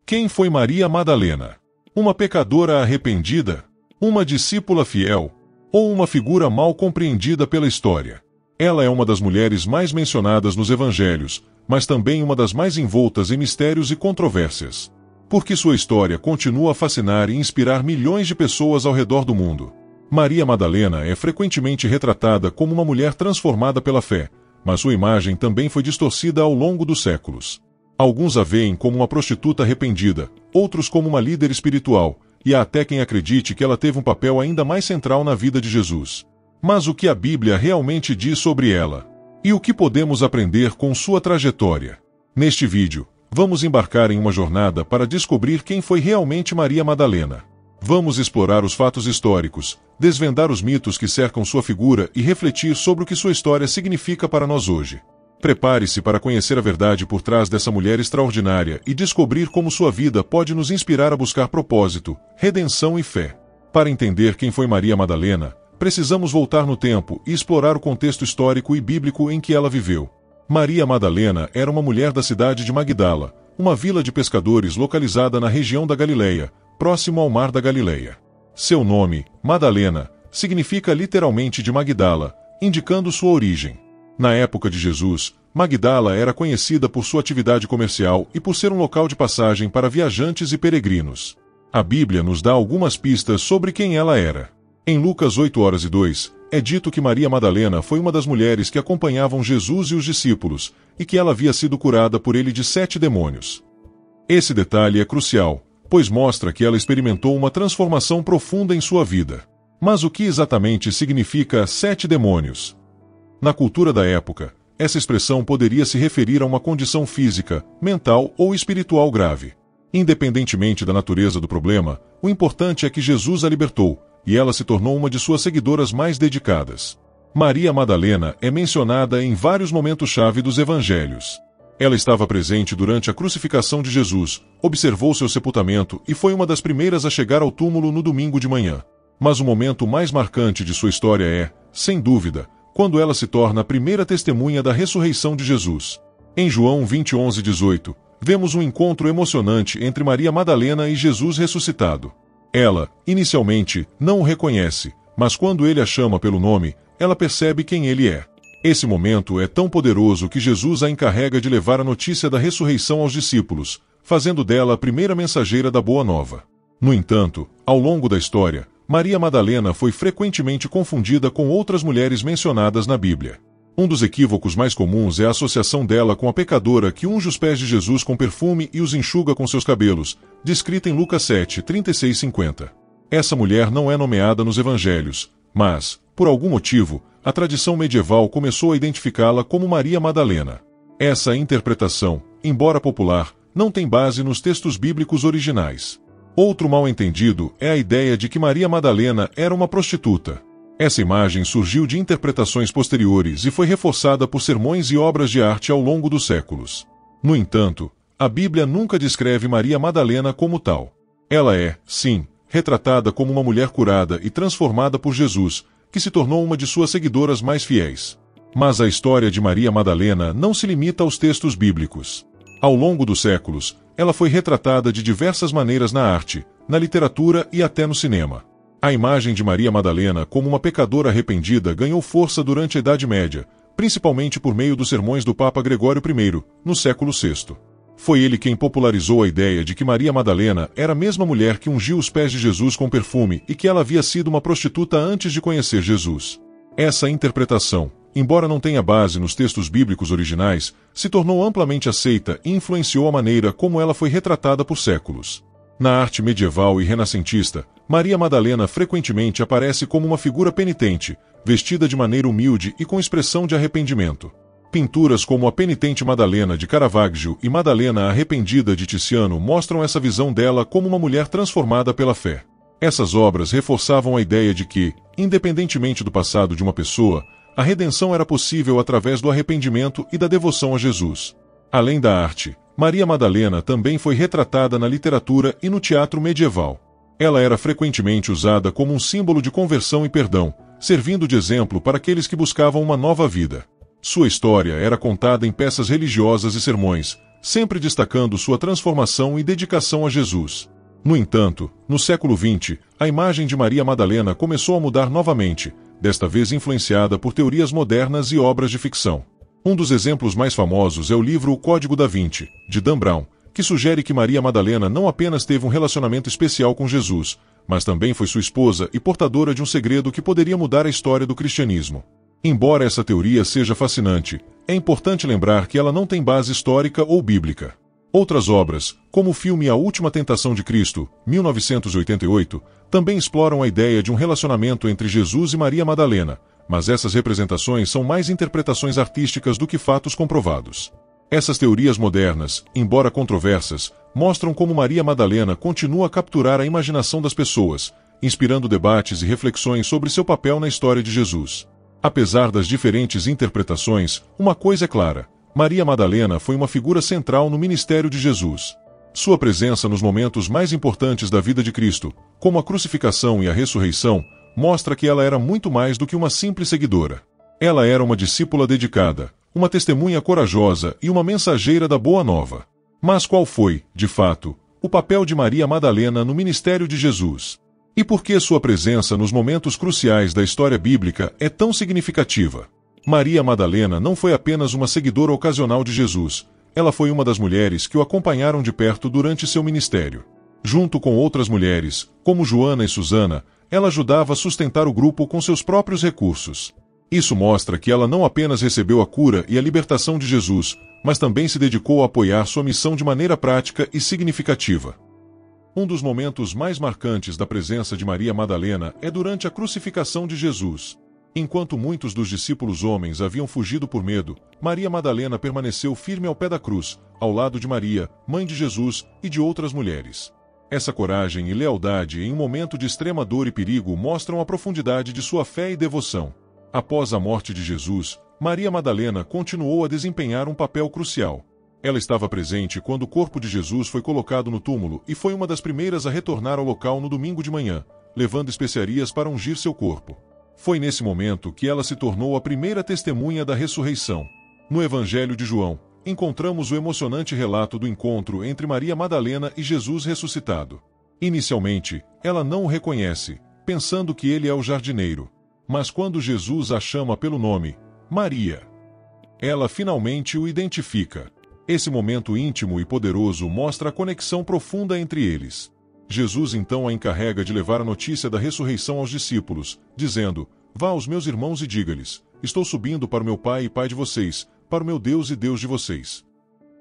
Quem foi Maria Madalena? Uma pecadora arrependida? Uma discípula fiel? Ou uma figura mal compreendida pela história? Ela é uma das mulheres mais mencionadas nos evangelhos, mas também uma das mais envoltas em mistérios e controvérsias. Porque sua história continua a fascinar e inspirar milhões de pessoas ao redor do mundo. Maria Madalena é frequentemente retratada como uma mulher transformada pela fé, mas sua imagem também foi distorcida ao longo dos séculos. Alguns a veem como uma prostituta arrependida, outros como uma líder espiritual, e há até quem acredite que ela teve um papel ainda mais central na vida de Jesus. Mas o que a Bíblia realmente diz sobre ela? E o que podemos aprender com sua trajetória? Neste vídeo, vamos embarcar em uma jornada para descobrir quem foi realmente Maria Madalena. Vamos explorar os fatos históricos, desvendar os mitos que cercam sua figura e refletir sobre o que sua história significa para nós hoje. Prepare-se para conhecer a verdade por trás dessa mulher extraordinária e descobrir como sua vida pode nos inspirar a buscar propósito, redenção e fé. Para entender quem foi Maria Madalena, precisamos voltar no tempo e explorar o contexto histórico e bíblico em que ela viveu. Maria Madalena era uma mulher da cidade de Magdala, uma vila de pescadores localizada na região da Galileia, próximo ao Mar da Galileia. Seu nome, Madalena, significa literalmente de Magdala, indicando sua origem. Na época de Jesus, Magdala era conhecida por sua atividade comercial e por ser um local de passagem para viajantes e peregrinos. A Bíblia nos dá algumas pistas sobre quem ela era. Em Lucas 8:2, é dito que Maria Madalena foi uma das mulheres que acompanhavam Jesus e os discípulos, e que ela havia sido curada por ele de 7 demônios. Esse detalhe é crucial, pois mostra que ela experimentou uma transformação profunda em sua vida. Mas o que exatamente significa 7 demônios? Na cultura da época, essa expressão poderia se referir a uma condição física, mental ou espiritual grave. Independentemente da natureza do problema, o importante é que Jesus a libertou, e ela se tornou uma de suas seguidoras mais dedicadas. Maria Madalena é mencionada em vários momentos-chave dos evangelhos. Ela estava presente durante a crucificação de Jesus, observou seu sepultamento e foi uma das primeiras a chegar ao túmulo no domingo de manhã. Mas o momento mais marcante de sua história é, sem dúvida, quando ela se torna a primeira testemunha da ressurreição de Jesus. Em João 20:11-18, vemos um encontro emocionante entre Maria Madalena e Jesus ressuscitado. Ela, inicialmente, não o reconhece, mas quando ele a chama pelo nome, ela percebe quem ele é. Esse momento é tão poderoso que Jesus a encarrega de levar a notícia da ressurreição aos discípulos, fazendo dela a primeira mensageira da Boa Nova. No entanto, ao longo da história, Maria Madalena foi frequentemente confundida com outras mulheres mencionadas na Bíblia. Um dos equívocos mais comuns é a associação dela com a pecadora que unge os pés de Jesus com perfume e os enxuga com seus cabelos, descrita em Lucas 7:36-50. Essa mulher não é nomeada nos evangelhos, mas, por algum motivo, a tradição medieval começou a identificá-la como Maria Madalena. Essa interpretação, embora popular, não tem base nos textos bíblicos originais. Outro mal-entendido é a ideia de que Maria Madalena era uma prostituta. Essa imagem surgiu de interpretações posteriores e foi reforçada por sermões e obras de arte ao longo dos séculos. No entanto, a Bíblia nunca descreve Maria Madalena como tal. Ela é, sim, retratada como uma mulher curada e transformada por Jesus, que se tornou uma de suas seguidoras mais fiéis. Mas a história de Maria Madalena não se limita aos textos bíblicos. Ao longo dos séculos, ela foi retratada de diversas maneiras na arte, na literatura e até no cinema. A imagem de Maria Madalena como uma pecadora arrependida ganhou força durante a Idade Média, principalmente por meio dos sermões do Papa Gregório I, no século VI. Foi ele quem popularizou a ideia de que Maria Madalena era a mesma mulher que ungiu os pés de Jesus com perfume e que ela havia sido uma prostituta antes de conhecer Jesus. Essa interpretação, embora não tenha base nos textos bíblicos originais, se tornou amplamente aceita e influenciou a maneira como ela foi retratada por séculos. Na arte medieval e renascentista, Maria Madalena frequentemente aparece como uma figura penitente, vestida de maneira humilde e com expressão de arrependimento. Pinturas como a Penitente Madalena de Caravaggio e Madalena Arrependida de Tiziano mostram essa visão dela como uma mulher transformada pela fé. Essas obras reforçavam a ideia de que, independentemente do passado de uma pessoa, a redenção era possível através do arrependimento e da devoção a Jesus. Além da arte, Maria Madalena também foi retratada na literatura e no teatro medieval. Ela era frequentemente usada como um símbolo de conversão e perdão, servindo de exemplo para aqueles que buscavam uma nova vida. Sua história era contada em peças religiosas e sermões, sempre destacando sua transformação e dedicação a Jesus. No entanto, no século XX, a imagem de Maria Madalena começou a mudar novamente, desta vez influenciada por teorias modernas e obras de ficção. Um dos exemplos mais famosos é o livro O Código da Vinci, de Dan Brown, que sugere que Maria Madalena não apenas teve um relacionamento especial com Jesus, mas também foi sua esposa e portadora de um segredo que poderia mudar a história do cristianismo. Embora essa teoria seja fascinante, é importante lembrar que ela não tem base histórica ou bíblica. Outras obras, como o filme A Última Tentação de Cristo, 1988, também exploram a ideia de um relacionamento entre Jesus e Maria Madalena, mas essas representações são mais interpretações artísticas do que fatos comprovados. Essas teorias modernas, embora controversas, mostram como Maria Madalena continua a capturar a imaginação das pessoas, inspirando debates e reflexões sobre seu papel na história de Jesus. Apesar das diferentes interpretações, uma coisa é clara: Maria Madalena foi uma figura central no ministério de Jesus. Sua presença nos momentos mais importantes da vida de Cristo, como a crucificação e a ressurreição, mostra que ela era muito mais do que uma simples seguidora. Ela era uma discípula dedicada, uma testemunha corajosa e uma mensageira da Boa Nova. Mas qual foi, de fato, o papel de Maria Madalena no ministério de Jesus? E por que sua presença nos momentos cruciais da história bíblica é tão significativa? Maria Madalena não foi apenas uma seguidora ocasional de Jesus, ela foi uma das mulheres que o acompanharam de perto durante seu ministério. Junto com outras mulheres, como Joana e Susana, ela ajudava a sustentar o grupo com seus próprios recursos. Isso mostra que ela não apenas recebeu a cura e a libertação de Jesus, mas também se dedicou a apoiar sua missão de maneira prática e significativa. Um dos momentos mais marcantes da presença de Maria Madalena é durante a crucificação de Jesus. Enquanto muitos dos discípulos homens haviam fugido por medo, Maria Madalena permaneceu firme ao pé da cruz, ao lado de Maria, mãe de Jesus, e de outras mulheres. Essa coragem e lealdade em um momento de extrema dor e perigo mostram a profundidade de sua fé e devoção. Após a morte de Jesus, Maria Madalena continuou a desempenhar um papel crucial. Ela estava presente quando o corpo de Jesus foi colocado no túmulo e foi uma das primeiras a retornar ao local no domingo de manhã, levando especiarias para ungir seu corpo. Foi nesse momento que ela se tornou a primeira testemunha da ressurreição. No Evangelho de João, encontramos o emocionante relato do encontro entre Maria Madalena e Jesus ressuscitado. Inicialmente, ela não o reconhece, pensando que ele é o jardineiro. Mas quando Jesus a chama pelo nome, Maria, ela finalmente o identifica. Esse momento íntimo e poderoso mostra a conexão profunda entre eles. Jesus então a encarrega de levar a notícia da ressurreição aos discípulos, dizendo: "Vá aos meus irmãos e diga-lhes: estou subindo para o meu Pai e Pai de vocês, para o meu Deus e Deus de vocês."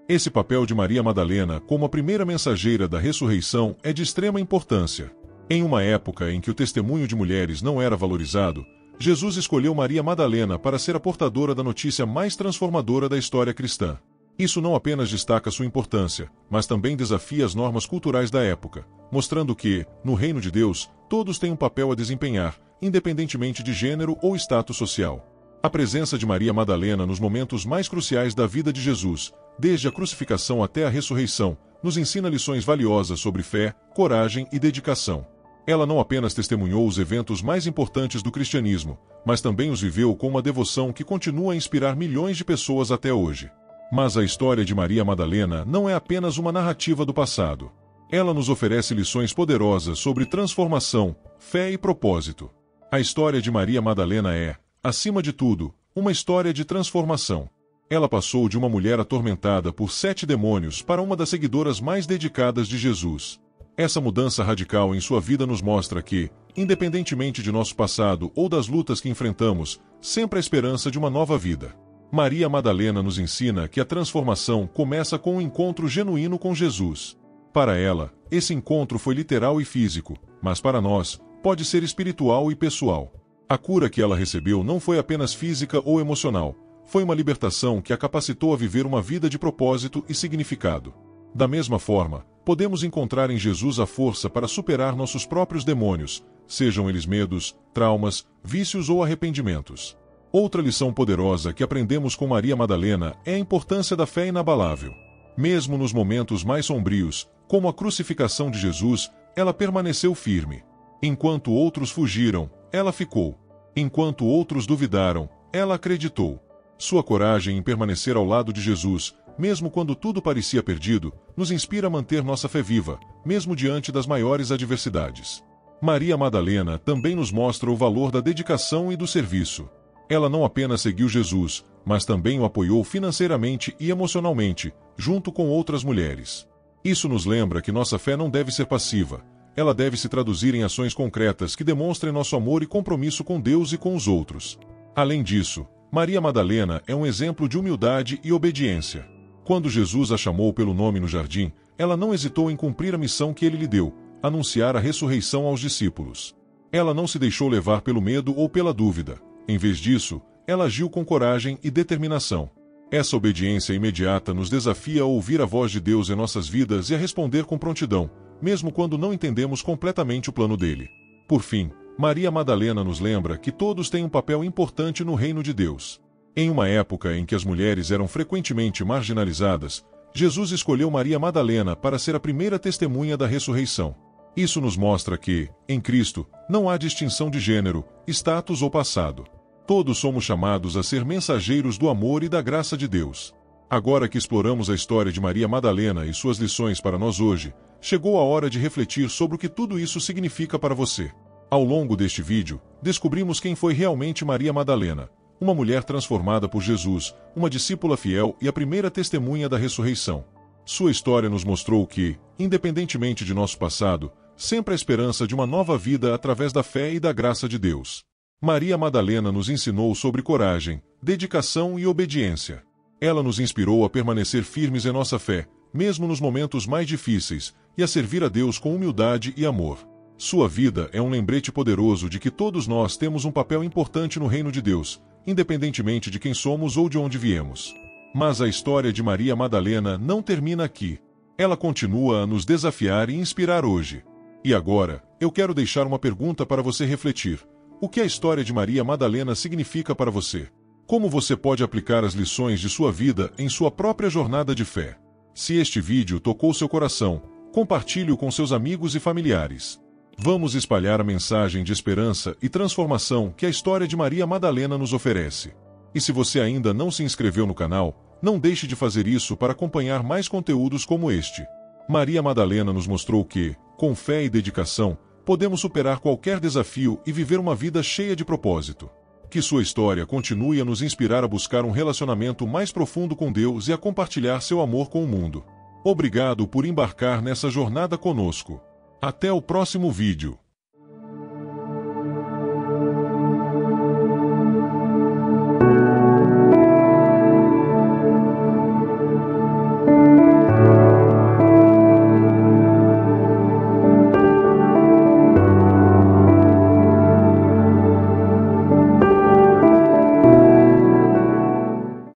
Esse papel de Maria Madalena como a primeira mensageira da ressurreição é de extrema importância. Em uma época em que o testemunho de mulheres não era valorizado, Jesus escolheu Maria Madalena para ser a portadora da notícia mais transformadora da história cristã. Isso não apenas destaca sua importância, mas também desafia as normas culturais da época, mostrando que, no reino de Deus, todos têm um papel a desempenhar, independentemente de gênero ou status social. A presença de Maria Madalena nos momentos mais cruciais da vida de Jesus, desde a crucificação até a ressurreição, nos ensina lições valiosas sobre fé, coragem e dedicação. Ela não apenas testemunhou os eventos mais importantes do cristianismo, mas também os viveu com uma devoção que continua a inspirar milhões de pessoas até hoje. Mas a história de Maria Madalena não é apenas uma narrativa do passado. Ela nos oferece lições poderosas sobre transformação, fé e propósito. A história de Maria Madalena é, acima de tudo, uma história de transformação. Ela passou de uma mulher atormentada por 7 demônios para uma das seguidoras mais dedicadas de Jesus. Essa mudança radical em sua vida nos mostra que, independentemente de nosso passado ou das lutas que enfrentamos, sempre há esperança de uma nova vida. Maria Madalena nos ensina que a transformação começa com um encontro genuíno com Jesus. Para ela, esse encontro foi literal e físico, mas para nós, pode ser espiritual e pessoal. A cura que ela recebeu não foi apenas física ou emocional, foi uma libertação que a capacitou a viver uma vida de propósito e significado. Da mesma forma, podemos encontrar em Jesus a força para superar nossos próprios demônios, sejam eles medos, traumas, vícios ou arrependimentos. Outra lição poderosa que aprendemos com Maria Madalena é a importância da fé inabalável. Mesmo nos momentos mais sombrios, como a crucificação de Jesus, ela permaneceu firme. Enquanto outros fugiram, ela ficou. Enquanto outros duvidaram, ela acreditou. Sua coragem em permanecer ao lado de Jesus, mesmo quando tudo parecia perdido, nos inspira a manter nossa fé viva, mesmo diante das maiores adversidades. Maria Madalena também nos mostra o valor da dedicação e do serviço. Ela não apenas seguiu Jesus, mas também o apoiou financeiramente e emocionalmente, junto com outras mulheres. Isso nos lembra que nossa fé não deve ser passiva, ela deve se traduzir em ações concretas que demonstrem nosso amor e compromisso com Deus e com os outros. Além disso, Maria Madalena é um exemplo de humildade e obediência. Quando Jesus a chamou pelo nome no jardim, ela não hesitou em cumprir a missão que ele lhe deu, anunciar a ressurreição aos discípulos. Ela não se deixou levar pelo medo ou pela dúvida. Em vez disso, ela agiu com coragem e determinação. Essa obediência imediata nos desafia a ouvir a voz de Deus em nossas vidas e a responder com prontidão, mesmo quando não entendemos completamente o plano dele. Por fim, Maria Madalena nos lembra que todos têm um papel importante no reino de Deus. Em uma época em que as mulheres eram frequentemente marginalizadas, Jesus escolheu Maria Madalena para ser a primeira testemunha da ressurreição. Isso nos mostra que, em Cristo, não há distinção de gênero, status ou passado. Todos somos chamados a ser mensageiros do amor e da graça de Deus. Agora que exploramos a história de Maria Madalena e suas lições para nós hoje, chegou a hora de refletir sobre o que tudo isso significa para você. Ao longo deste vídeo, descobrimos quem foi realmente Maria Madalena, uma mulher transformada por Jesus, uma discípula fiel e a primeira testemunha da ressurreição. Sua história nos mostrou que, independentemente de nosso passado, sempre há esperança de uma nova vida através da fé e da graça de Deus. Maria Madalena nos ensinou sobre coragem, dedicação e obediência. Ela nos inspirou a permanecer firmes em nossa fé, mesmo nos momentos mais difíceis, e a servir a Deus com humildade e amor. Sua vida é um lembrete poderoso de que todos nós temos um papel importante no reino de Deus, independentemente de quem somos ou de onde viemos. Mas a história de Maria Madalena não termina aqui. Ela continua a nos desafiar e inspirar hoje. E agora, eu quero deixar uma pergunta para você refletir. O que a história de Maria Madalena significa para você? Como você pode aplicar as lições de sua vida em sua própria jornada de fé? Se este vídeo tocou seu coração, compartilhe-o com seus amigos e familiares. Vamos espalhar a mensagem de esperança e transformação que a história de Maria Madalena nos oferece. E se você ainda não se inscreveu no canal, não deixe de fazer isso para acompanhar mais conteúdos como este. Maria Madalena nos mostrou que, com fé e dedicação, podemos superar qualquer desafio e viver uma vida cheia de propósito. Que sua história continue a nos inspirar a buscar um relacionamento mais profundo com Deus e a compartilhar seu amor com o mundo. Obrigado por embarcar nessa jornada conosco. Até o próximo vídeo.